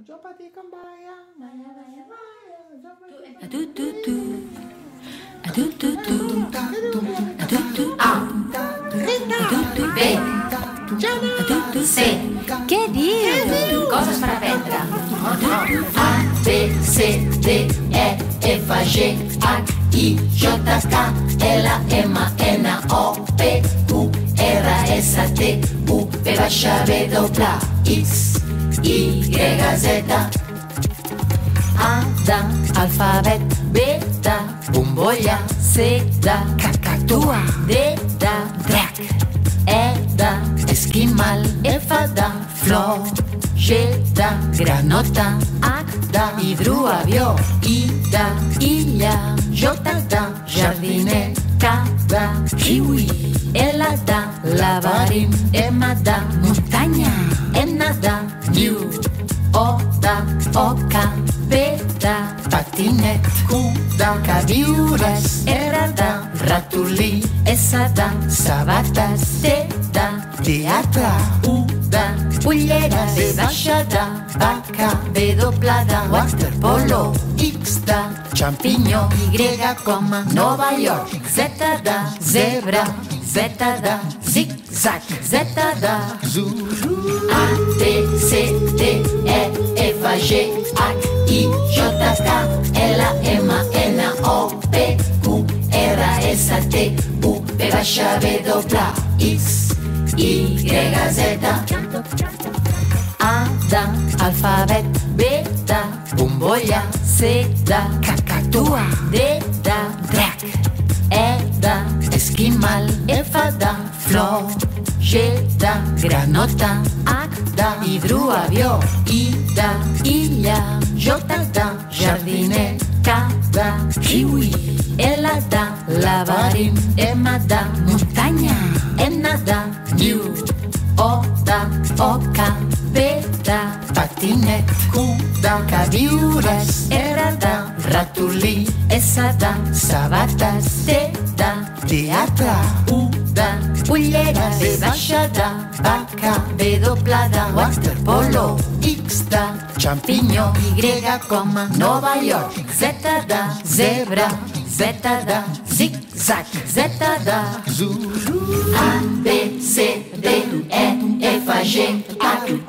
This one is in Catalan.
Jo patir com baia, baia, baia, baia, jo patir com B, C. Què diu? Coses per aprendre. A, B, C, D, E, F, G, H, I, J, K, L, M, N, O, P, Q, R, S, T, U, V, W, X, Y, Z. A d'alfabet, B de bombolla, C de cacatua, D de drac, E d'esquimal, F de flor, G de granota, H de hidroavió, I de illa, J de jardiner, K de kiwi, L de laberint, M de muntanya, N de niu, O de oca, P de patinet, Q de queviures, R de ratolí, S de sabates, T de teatre, U de ulleres, V baixa de vaca, V doble de waterpolo, X de xampinyó, Y com a Nova York, Z de zebra, Z de zig-zag, Z de zulu, A, B, C, D, E, F, G, H, I, J, K, L, M, N, O, P, Q, R, S, T, U, V baixa, W, X, Y, Z. A d'alfabet, B de bombolla, C de cacatua, D de drac, E d'esquimal, F de flor, G de granota, H de hidroavió, I de illa, J de jardiner, K de kiwi, L de laberint, M de muntanya, N de niu, O de oca, P de patinet, Q de queviures, R de ratolí, S de sabates, T de teatre, U de ulleres, V baixa de vaca, V doble de waterpolo, X de xampinyó, Y com a Nova York, Z de zebra, Z de zig-zag, Z de zulu, A, B, C, D, E, F, G, H,